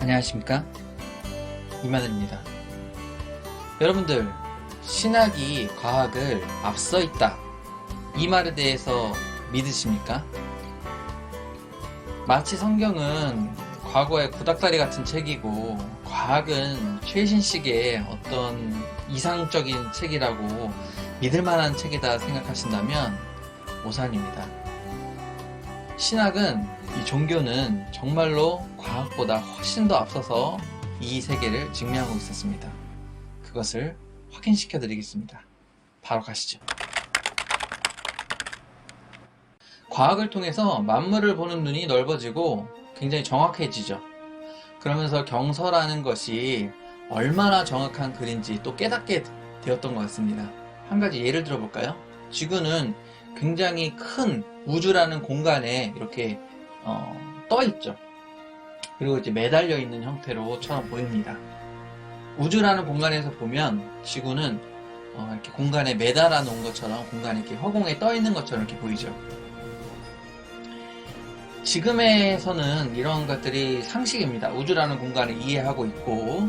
안녕하십니까, 이만입니다. 여러분들, 신학이 과학을 앞서 있다, 이 말에 대해서 믿으십니까? 마치 성경은 과거의 구닥다리 같은 책이고 과학은 최신식의 어떤 이상적인 책이라고 믿을 만한 책이다 생각하신다면 오산입니다. 신학은, 이 종교는 정말로 과학보다 훨씬 더 앞서서 이 세계를 증명하고 있었습니다. 그것을 확인시켜 드리겠습니다. 바로 가시죠. 과학을 통해서 만물을 보는 눈이 넓어지고 굉장히 정확해지죠. 그러면서 경서라는 것이 얼마나 정확한 글인지 또 깨닫게 되었던 것 같습니다. 한 가지 예를 들어볼까요? 지구는 굉장히 큰 우주라는 공간에 이렇게 떠 있죠. 그리고 이제 매달려 있는 형태로처럼 보입니다. 우주라는 공간에서 보면 지구는 이렇게 공간에 매달아 놓은 것처럼, 공간에 이렇게 허공에 떠 있는 것처럼 이렇게 보이죠. 지금에서는 이런 것들이 상식입니다. 우주라는 공간을 이해하고 있고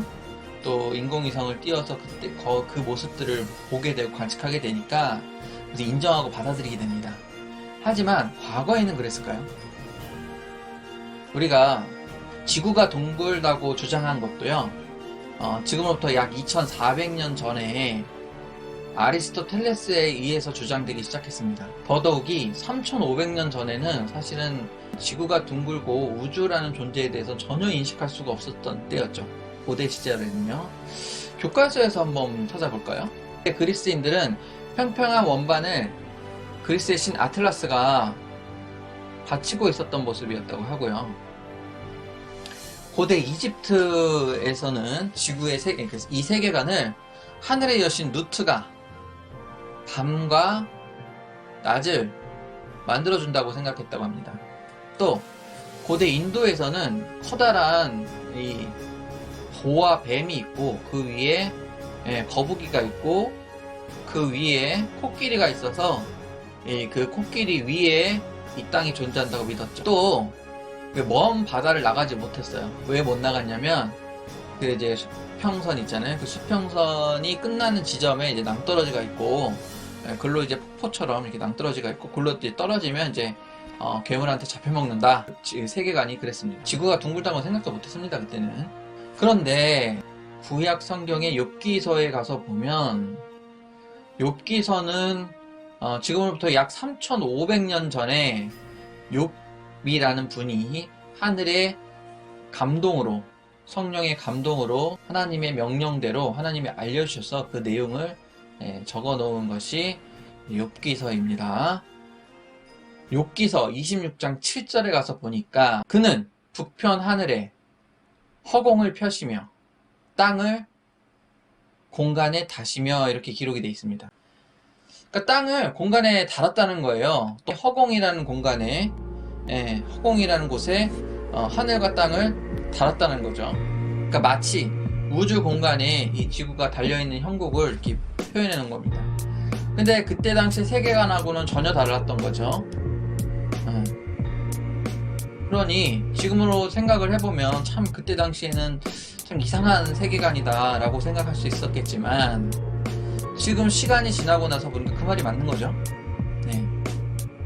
또 인공위성을 띄워서 그때 그 모습들을 보게 되고 관측하게 되니까 그래서 인정하고 받아들이게 됩니다. 하지만 과거에는 그랬을까요? 우리가 지구가 둥글다고 주장한 것도요, 지금으로부터 약 2400년 전에 아리스토텔레스에 의해서 주장되기 시작했습니다. 더더욱이 3500년 전에는 사실은 지구가 둥글고 우주라는 존재에 대해서 전혀 인식할 수가 없었던 때였죠. 고대 시절에는요. 교과서에서 한번 찾아볼까요? 그리스인들은 평평한 원반을 그리스의 신 아틀라스가 받치고 있었던 모습이었다고 하고요. 고대 이집트에서는 지구의 이 세계관을 하늘의 여신 누트가 밤과 낮을 만들어준다고 생각했다고 합니다. 또 고대 인도에서는 커다란 이 보와 뱀이 있고 그 위에 거북이가 있고 그 위에 코끼리가 있어서 그 코끼리 위에 이 땅이 존재한다고 믿었죠. 또 먼 바다를 나가지 못했어요. 왜 못 나갔냐면 그 이제 수평선 있잖아요. 그 수평선이 끝나는 지점에 이제 낭떠러지가 있고, 글로 이제 폭포처럼 이렇게 낭떠러지가 있고, 글로 이제 떨어지면 이제 괴물한테 잡혀먹는다. 세계관이 그랬습니다. 지구가 둥글다고 생각도 못했습니다, 그때는. 그런데 구약 성경의 욥기서에 가서 보면 욥기서는 지금으로부터 약 3500년 전에 욥이라는 분이 하늘의 감동으로, 성령의 감동으로 하나님의 명령대로 하나님이 알려주셔서 그 내용을 적어 놓은 것이 욥기서입니다. 욥기서 26장 7절에 가서 보니까 그는 북편 하늘에 허공을 펴시며 땅을 공간에 다시며 이렇게 기록이 되어 있습니다. 그러니까 땅을 공간에 달았다는 거예요. 또 허공이라는 공간에, 허공이라는 곳에 하늘과 땅을 달았다는 거죠. 그러니까 마치 우주 공간에 이 지구가 달려있는 형국을 이렇게 표현해 놓은 겁니다. 근데 그때 당시 세계관하고는 전혀 달랐던 거죠. 그러니 지금으로 생각을 해보면 참 그때 당시에는 참 이상한 세계관이다 라고 생각할 수 있었겠지만, 지금 시간이 지나고 나서 보니까 그 말이 맞는 거죠.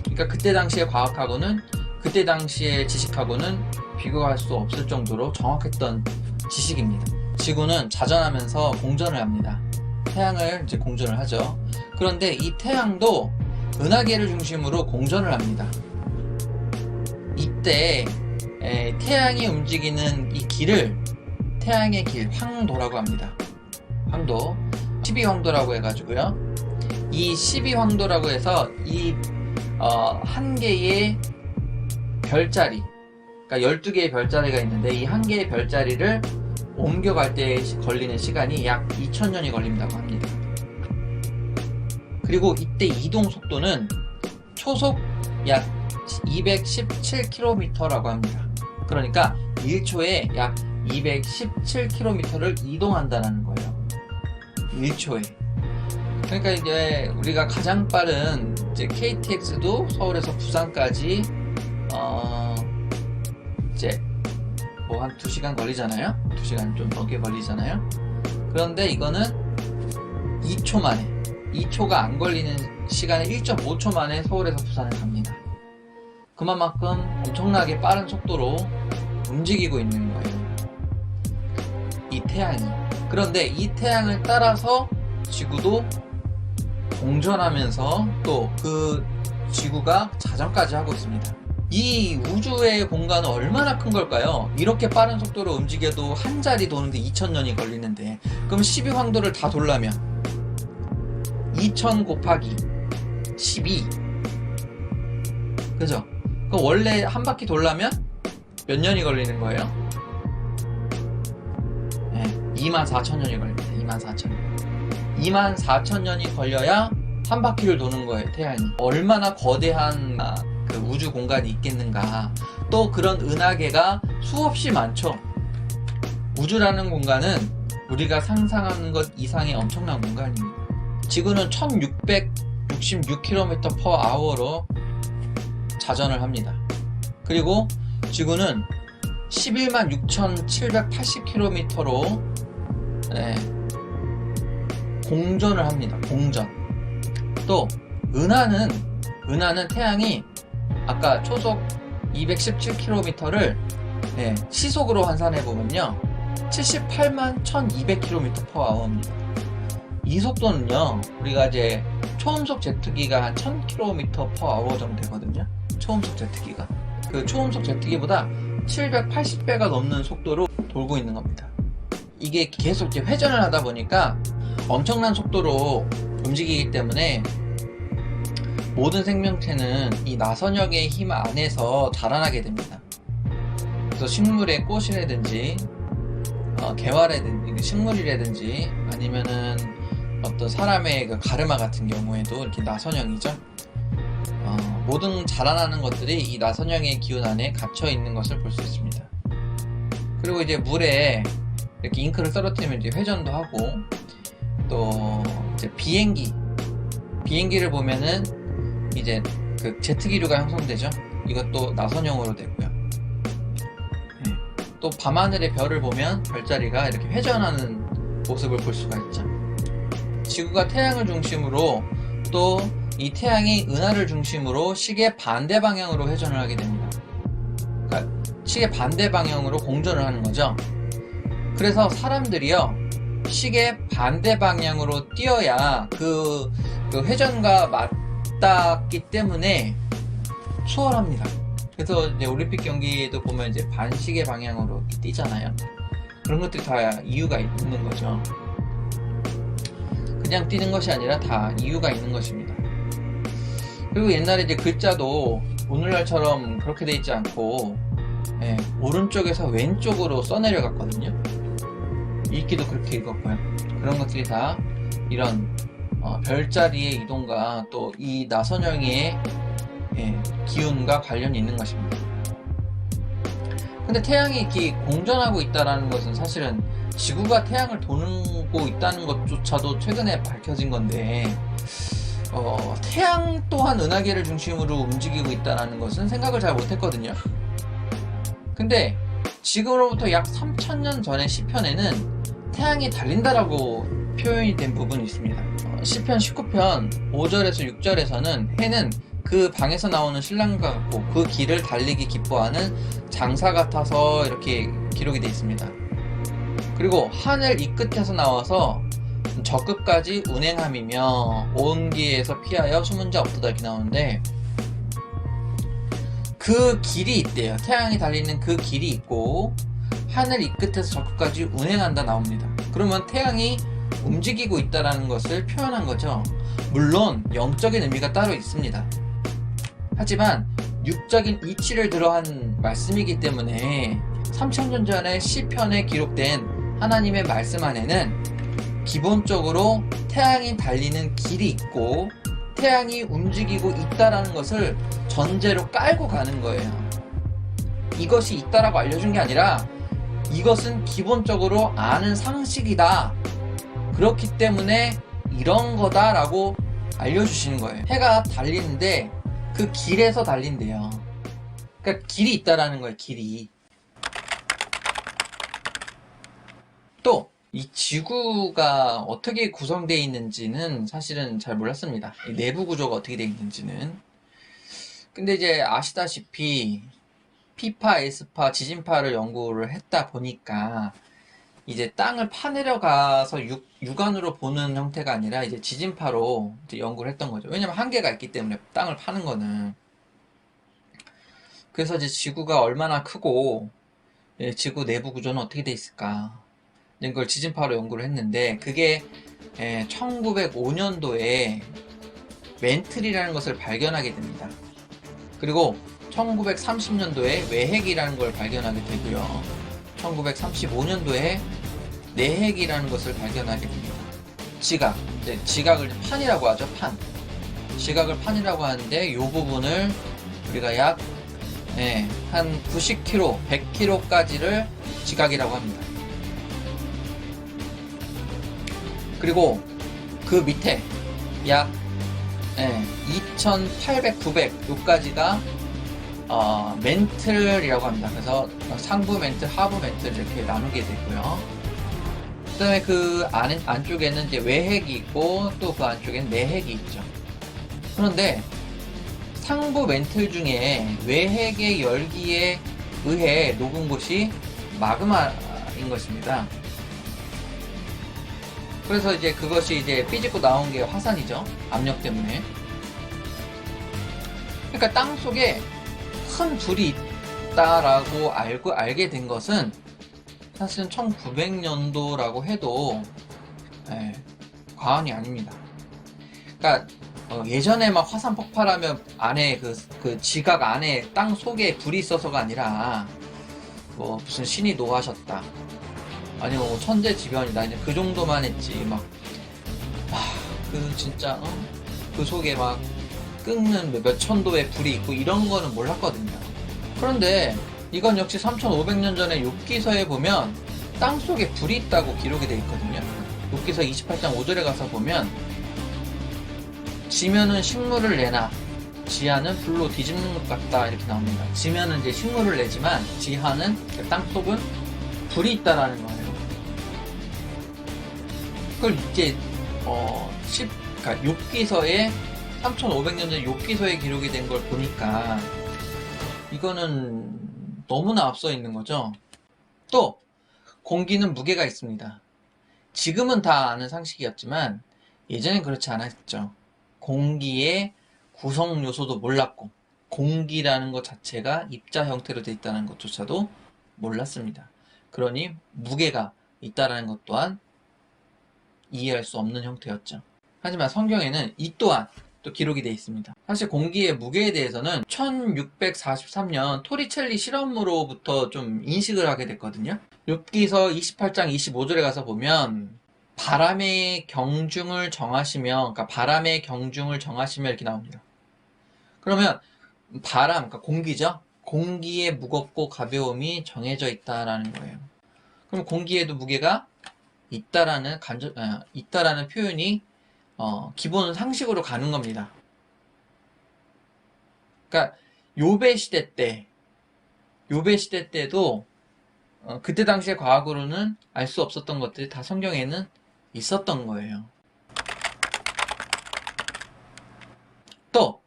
그러니까 그때 당시의 과학하고는, 그때 당시의 지식하고는 비교할 수 없을 정도로 정확했던 지식입니다. 지구는 자전하면서 공전을 합니다. 태양을 이제 공전을 하죠. 그런데 이 태양도 은하계를 중심으로 공전을 합니다. 이때 태양이 움직이는 이 길을 태양의 길, 황도라고 합니다. 황도, 12황도라고 해가지고요. 이 12황도라고 해서 이 한 개의 별자리, 그러니까 12개의 별자리가 있는데 이 한 개의 별자리를 옮겨갈 때 걸리는 시간이 약 2000년이 걸린다고 합니다. 그리고 이때 이동 속도는 초속 약 217km라고 합니다. 그러니까 1초에 약 217km를 이동한다는 거예요. 1초에. 그러니까 이제 우리가 가장 빠른 이제 KTX도 서울에서 부산까지 이제 뭐 한 2시간 걸리잖아요. 2시간 좀 넘게 걸리잖아요. 그런데 이거는 2초 만에, 2초가 안 걸리는 시간에 1.5초 만에 서울에서 부산을 갑니다. 그만큼 엄청나게 빠른 속도로 움직이고 있는 거예요, 이 태양이. 그런데 이 태양을 따라서 지구도 공전하면서 또 그 지구가 자전까지 하고 있습니다. 이 우주의 공간은 얼마나 큰 걸까요? 이렇게 빠른 속도로 움직여도 한 자리 도는데 2000년이 걸리는데, 그럼 12황도를 다 돌려면 2000 곱하기 12, 그죠? 그럼 원래 한 바퀴 돌려면 몇 년이 걸리는 거예요? 네, 24,000년이 걸립니다. 24,000년. 24,000년이 걸려야 한 바퀴를 도는 거예요, 태양이. 얼마나 거대한 그 우주 공간이 있겠는가. 또 그런 은하계가 수없이 많죠. 우주라는 공간은 우리가 상상하는 것 이상의 엄청난 공간입니다. 지구는 1666km/h로 자전을 합니다. 그리고 지구는 116,780km로 공전을 합니다. 공전. 또 은하는 태양이 아까 초속 217km를 시속으로 환산해 보면요, 78만 1200km/h입니다. 이 속도는요, 우리가 이제 초음속 제트기가 한 1000km/h 정도 되거든요. 초음속 제트기가. 그 초음속 제트기보다 780배가 넘는 속도로 돌고 있는 겁니다. 이게 계속 이제 회전을 하다 보니까 엄청난 속도로 움직이기 때문에 모든 생명체는 이 나선형의 힘 안에서 자라나게 됩니다. 그래서 식물의 꽃이라든지 개화라든지 식물이라든지 아니면은 어떤 사람의 그 가르마 같은 경우에도 이렇게 나선형이죠. 모든 자라나는 것들이 이 나선형의 기운 안에 갇혀 있는 것을 볼 수 있습니다. 그리고 이제 물에 이렇게 잉크를 떨어뜨리면 이제 회전도 하고, 또 이제 비행기를 보면은 이제 그 제트기류가 형성되죠. 이것도 나선형으로 되고요. 또 밤하늘의 별을 보면 별자리가 이렇게 회전하는 모습을 볼 수가 있죠. 지구가 태양을 중심으로, 또 이 태양이 은하를 중심으로 시계 반대 방향으로 회전을 하게 됩니다. 그러니까 시계 반대 방향으로 공전을 하는 거죠. 그래서 사람들이요, 시계 반대 방향으로 뛰어야 그 회전과 맞닿기 때문에 수월합니다. 그래서 이제 올림픽 경기도 보면 이제 반시계 방향으로 뛰잖아요. 그런 것들이 다 이유가 있는 거죠. 그냥 뛰는 것이 아니라 다 이유가 있는 것입니다. 그리고 옛날에 이제 글자도 오늘날처럼 그렇게 돼 있지 않고 오른쪽에서 왼쪽으로 써내려갔거든요. 읽기도 그렇게 읽었고요. 그런 것들이 다 이런 별자리의 이동과 또 이 나선형의 기운과 관련이 있는 것입니다. 근데 태양이 이렇게 공전하고 있다는 것은 사실은 지구가 태양을 도고 있다는 것조차도 최근에 밝혀진 건데, 태양 또한 은하계를 중심으로 움직이고 있다는 것은 생각을 잘 못했거든요. 근데 지금으로부터 약 3000년 전의 시편에는 태양이 달린다라고 표현이 된 부분이 있습니다. 시편 19편 5절에서 6절에서는 해는 그 방에서 나오는 신랑과 같고 그 길을 달리기 기뻐하는 장사 같아서 이렇게 기록이 되어 있습니다. 그리고 하늘 이 끝에서 나와서 저 끝까지 운행함이며 온 기에서 피하여 숨은 자 없도다 이렇게 나오는데, 그 길이 있대요. 태양이 달리는 그 길이 있고 하늘 이 끝에서 저 끝까지 운행한다 나옵니다. 그러면 태양이 움직이고 있다는 것을 표현한 거죠. 물론 영적인 의미가 따로 있습니다. 하지만 육적인 이치를 들어한 말씀이기 때문에 3000년 전에 시편에 기록된 하나님의 말씀 안에는 기본적으로 태양이 달리는 길이 있고 태양이 움직이고 있다라는 것을 전제로 깔고 가는 거예요. 이것이 있다라고 알려준 게 아니라 이것은 기본적으로 아는 상식이다, 그렇기 때문에 이런 거다라고 알려주시는 거예요. 해가 달리는데 그 길에서 달린대요. 그러니까 길이 있다라는 거예요. 길이. 또 이 지구가 어떻게 구성되어 있는지는 사실은 잘 몰랐습니다. 이 내부 구조가 어떻게 되어 있는지는. 근데 이제 아시다시피 피파, 에스파, 지진파를 연구를 했다 보니까 이제 땅을 파내려가서 육안으로 보는 형태가 아니라 이제 지진파로 이제 연구를 했던 거죠. 왜냐면 한계가 있기 때문에 땅을 파는 거는. 그래서 이제 지구가 얼마나 크고 지구 내부 구조는 어떻게 돼 있을까 이런 걸 지진파로 연구를 했는데, 그게 1905년도에 멘틀이라는 것을 발견하게 됩니다. 그리고 1930년도에 외핵이라는 걸 발견하게 되고요. 1935년도에 내핵이라는 것을 발견하게 됩니다. 지각, 지각을 판이라고 하죠. 판. 지각을 판이라고 하는데 이 부분을 우리가 약 한 90km, 100km까지를 지각이라고 합니다. 그리고 그 밑에 약 2800, 900 요까지가 멘틀이라고 합니다. 그래서 상부 멘틀, 하부 멘틀 이렇게 나누게 되고요. 그 다음에 그 안쪽에는 이제 외핵이 있고 또 그 안쪽에는 내핵이 있죠. 그런데 상부 멘틀 중에 외핵의 열기에 의해 녹은 곳이 마그마인 것입니다. 그래서 이제 그것이 이제 삐집고 나온 게 화산이죠. 압력 때문에. 그러니까 땅 속에 큰 불이 있다라고 알게 된 것은 사실은 1900년도라고 해도 과언이 아닙니다. 그러니까 예전에 막 화산 폭발하면 안에 그 지각 안에 땅 속에 불이 있어서가 아니라 뭐 무슨 신이 노하셨다, 아니면 뭐 천재지변이다, 이제 그 정도만 했지. 막 그 진짜 그 속에 막 끓는 몇 천도의 불이 있고 이런 거는 몰랐거든요. 그런데 이건 역시 3500년 전에 욥기서에 보면 땅 속에 불이 있다고 기록이 되어 있거든요. 욥기서 28장 5절에 가서 보면 지면은 식물을 내나 지하는 불로 뒤집는 것 같다 이렇게 나옵니다. 지면은 이제 식물을 내지만 지하는 땅 속은 불이 있다라는 거예요. 그걸 이제 그러니까 욥기서에 3500년 전 욥기서에 기록이 된 걸 보니까 이거는 너무나 앞서 있는 거죠. 또 공기는 무게가 있습니다. 지금은 다 아는 상식이었지만 예전엔 그렇지 않았죠. 공기의 구성 요소도 몰랐고 공기라는 것 자체가 입자 형태로 되어 있다는 것조차도 몰랐습니다. 그러니 무게가 있다는 것 또한 이해할 수 없는 형태였죠. 하지만 성경에는 이 또한 또 기록이 되어 있습니다. 사실 공기의 무게에 대해서는 1643년 토리첼리 실험으로부터 좀 인식을 하게 됐거든요. 욥기서 28장 25절에 가서 보면 바람의 경중을 정하시며, 그러니까 바람의 경중을 정하시며 이렇게 나옵니다. 그러면 바람, 그러니까 공기죠. 공기의 무겁고 가벼움이 정해져 있다라는 거예요. 그럼 공기에도 무게가 있다라는 표현이 기본 상식으로 가는 겁니다. 그러니까 요배 시대 때도 그때 당시의 과학으로는 알 수 없었던 것들이 다 성경에는 있었던 거예요. 또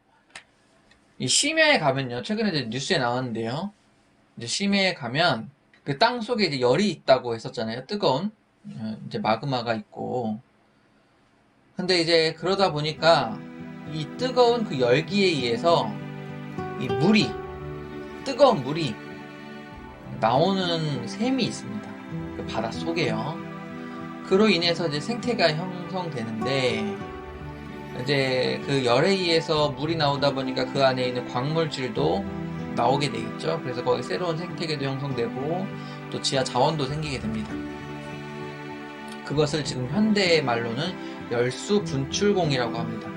이 심해에 가면요, 최근에 이제 뉴스에 나왔는데요, 이제 심해에 가면 그 땅 속에 이제 열이 있다고 했었잖아요. 뜨거운 이제 마그마가 있고. 근데 이제 그러다 보니까 이 뜨거운 그 열기에 의해서 이 뜨거운 물이 나오는 셈이 있습니다. 그 바닷속에요. 그로 인해서 이제 생태가 형성되는데, 이제 그 열에 의해서 물이 나오다 보니까 그 안에 있는 광물질도 나오게 되겠죠. 그래서 거기 새로운 생태계도 형성되고 또 지하 자원도 생기게 됩니다. 그것을 지금 현대의 말로는 열수 분출공이라고 합니다.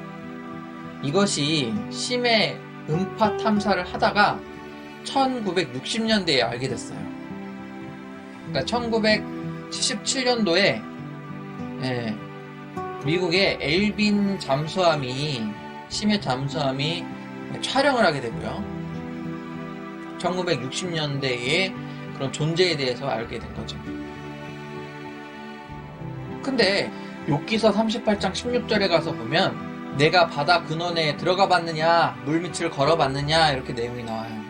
이것이 심해 음파 탐사를 하다가 1960년대에 알게 됐어요. 그러니까 1977년도에 미국의 엘빈 심해 잠수함이 촬영을 하게 되고요. 1960년대에 그런 존재에 대해서 알게 된 거죠. 근데 욥기서 38장 16절에 가서 보면 내가 바다 근원에 들어가 봤느냐 물밑을 걸어 봤느냐 이렇게 내용이 나와요.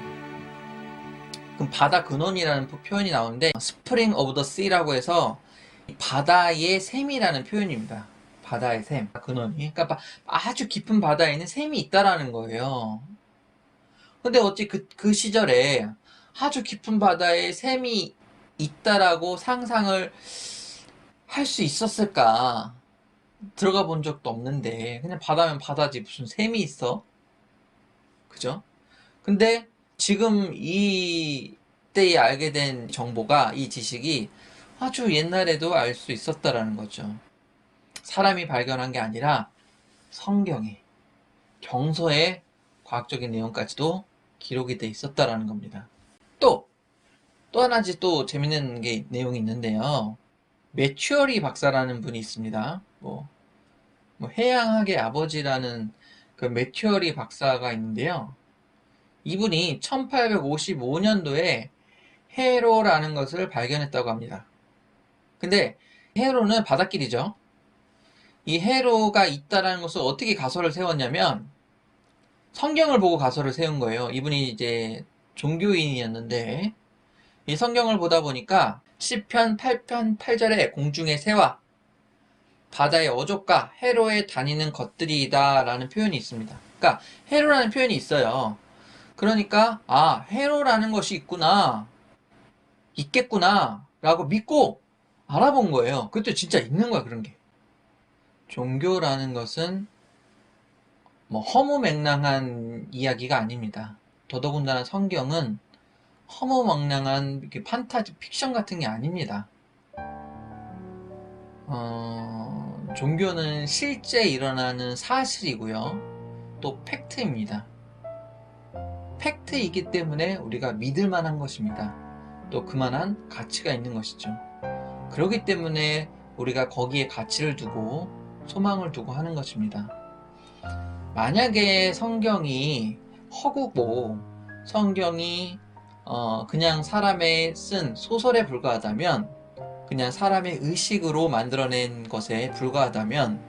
그럼 바다 근원이라는 표현이 나오는데 Spring of the Sea라고 해서 바다의 샘이라는 표현입니다. 바다의 샘, 근원이. 그러니까 아주 깊은 바다에는 샘이 있다라는 거예요. 근데 어찌 그 시절에 아주 깊은 바다에 샘이 있다라고 상상을 할 수 있었을까? 들어가 본 적도 없는데 그냥 바다면 바다지 무슨 샘이 있어? 그죠? 근데 지금 이때에 알게 된 정보가, 이 지식이 아주 옛날에도 알 수 있었다라는 거죠. 사람이 발견한 게 아니라 성경에, 경서에 과학적인 내용까지도 기록이 돼 있었다라는 겁니다. 또 하나지 또 재밌는 게 내용이 있는데요. 매튜어리 박사라는 분이 있습니다. 뭐 해양학의 아버지라는 그 매튜어리 박사가 있는데요. 이분이 1855년도에 해로라는 것을 발견했다고 합니다. 근데 해로는 바닷길이죠. 이 해로가 있다라는 것을 어떻게 가설을 세웠냐면 성경을 보고 가설을 세운 거예요. 이분이 이제 종교인이었는데 이 성경을 보다 보니까 시편 8편 8절에 공중의 새와 바다의 어족과 해로에 다니는 것들이다 라는 표현이 있습니다. 그러니까 해로라는 표현이 있어요. 그러니까 해로라는 것이 있겠구나 라고 믿고 알아본 거예요. 그때 진짜 있는 거야, 그런 게. 종교라는 것은 뭐 허무맹랑한 이야기가 아닙니다. 더더군다나 성경은 허무맹랑한 판타지 픽션 같은 게 아닙니다. 종교는 실제 일어나는 사실이고요. 또 팩트입니다. 팩트이기 때문에 우리가 믿을 만한 것입니다. 또 그만한 가치가 있는 것이죠. 그렇기 때문에 우리가 거기에 가치를 두고 소망을 두고 하는 것입니다. 만약에 성경이 허구고 성경이 그냥 사람의 쓴 소설에 불과하다면, 그냥 사람의 의식으로 만들어낸 것에 불과하다면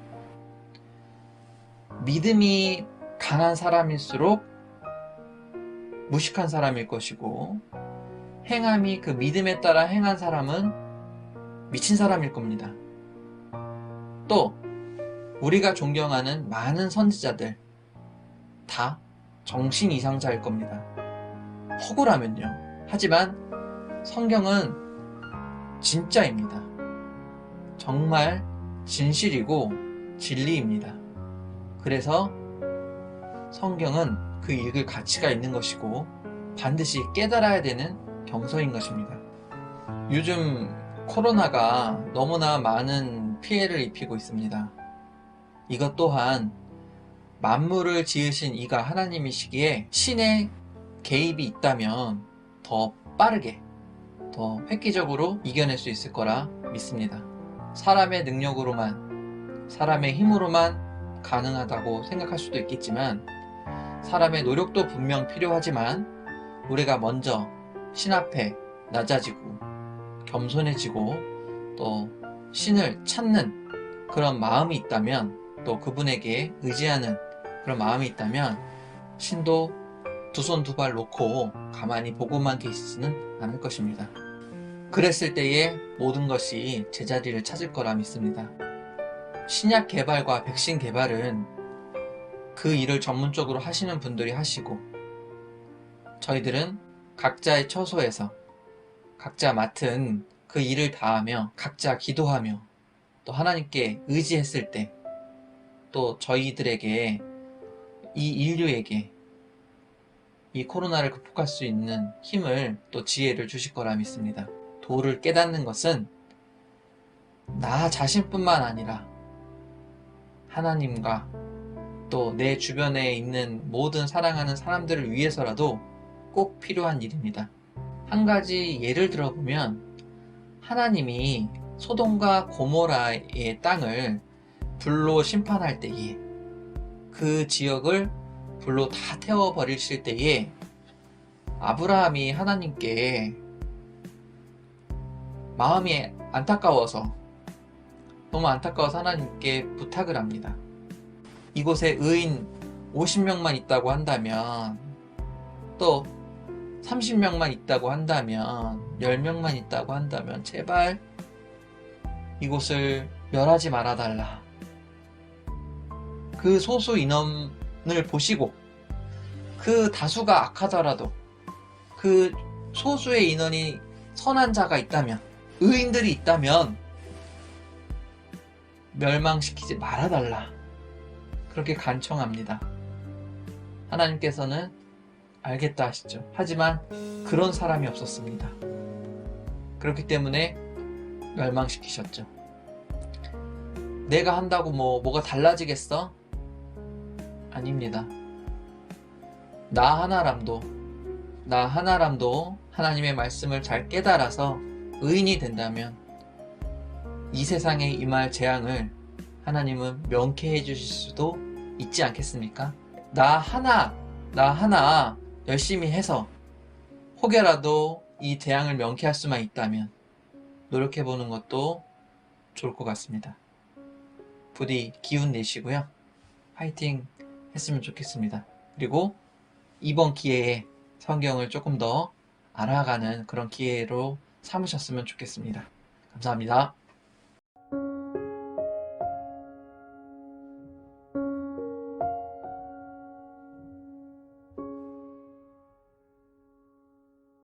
믿음이 강한 사람일수록 무식한 사람일 것이고 행함이 그 믿음에 따라 행한 사람은 미친 사람일 겁니다. 또 우리가 존경하는 많은 선지자들 다 정신 이상자일 겁니다. 허구라면요. 하지만 성경은 진짜입니다. 정말 진실이고 진리입니다. 그래서 성경은 그 읽을 가치가 있는 것이고 반드시 깨달아야 되는 경서인 것입니다. 요즘 코로나가 너무나 많은 피해를 입히고 있습니다. 이것 또한 만물을 지으신 이가 하나님이시기에 신의 개입이 있다면 더 빠르게, 더 획기적으로 이겨낼 수 있을 거라 믿습니다. 사람의 능력으로만, 사람의 힘으로만 가능하다고 생각할 수도 있겠지만 사람의 노력도 분명 필요하지만 우리가 먼저 신 앞에 낮아지고 겸손해지고 또 신을 찾는 그런 마음이 있다면, 또 그분에게 의지하는 그런 마음이 있다면 신도 두 손 두 발 놓고 가만히 보고만 계시지는 않을 것입니다. 그랬을 때에 모든 것이 제자리를 찾을 거라 믿습니다. 신약 개발과 백신 개발은 그 일을 전문적으로 하시는 분들이 하시고 저희들은 각자의 처소에서 각자 맡은 그 일을 다하며 각자 기도하며 또 하나님께 의지했을 때 또 저희들에게, 이 인류에게 이 코로나를 극복할 수 있는 힘을 또 지혜를 주실 거라 믿습니다. 도를 깨닫는 것은 나 자신뿐만 아니라 하나님과 또 내 주변에 있는 모든 사랑하는 사람들을 위해서라도 꼭 필요한 일입니다. 한 가지 예를 들어보면 하나님이 소돔과 고모라의 땅을 불로 심판할 때에, 그 지역을 불로 다 태워버리실 때에 아브라함이 하나님께 마음이 안타까워서 너무 안타까워서 하나님께 부탁을 합니다. 이곳에 의인 50명만 있다고 한다면, 또 30명만 있다고 한다면, 10명만 있다고 한다면 제발 이곳을 멸하지 말아달라. 그 소수 인원을 보시고 그 다수가 악하더라도 그 소수의 인원이 선한 자가 있다면, 의인들이 있다면 멸망시키지 말아달라. 그렇게 간청합니다. 하나님께서는 알겠다 하시죠. 하지만 그런 사람이 없었습니다. 그렇기 때문에 멸망시키셨죠. 내가 한다고 뭐가 달라지겠어? 아닙니다. 나 하나람도 하나님의 말씀을 잘 깨달아서 의인이 된다면 이 세상에 임할 재앙을 하나님은 명쾌해 주실 수도 있지 않겠습니까? 나 하나 열심히 해서 혹여라도 이 재앙을 명쾌할 수만 있다면 노력해보는 것도 좋을 것 같습니다. 부디 기운 내시고요. 파이팅 했으면 좋겠습니다. 그리고 이번 기회에 성경을 조금 더 알아가는 그런 기회로 삼으셨으면 좋겠습니다. 감사합니다.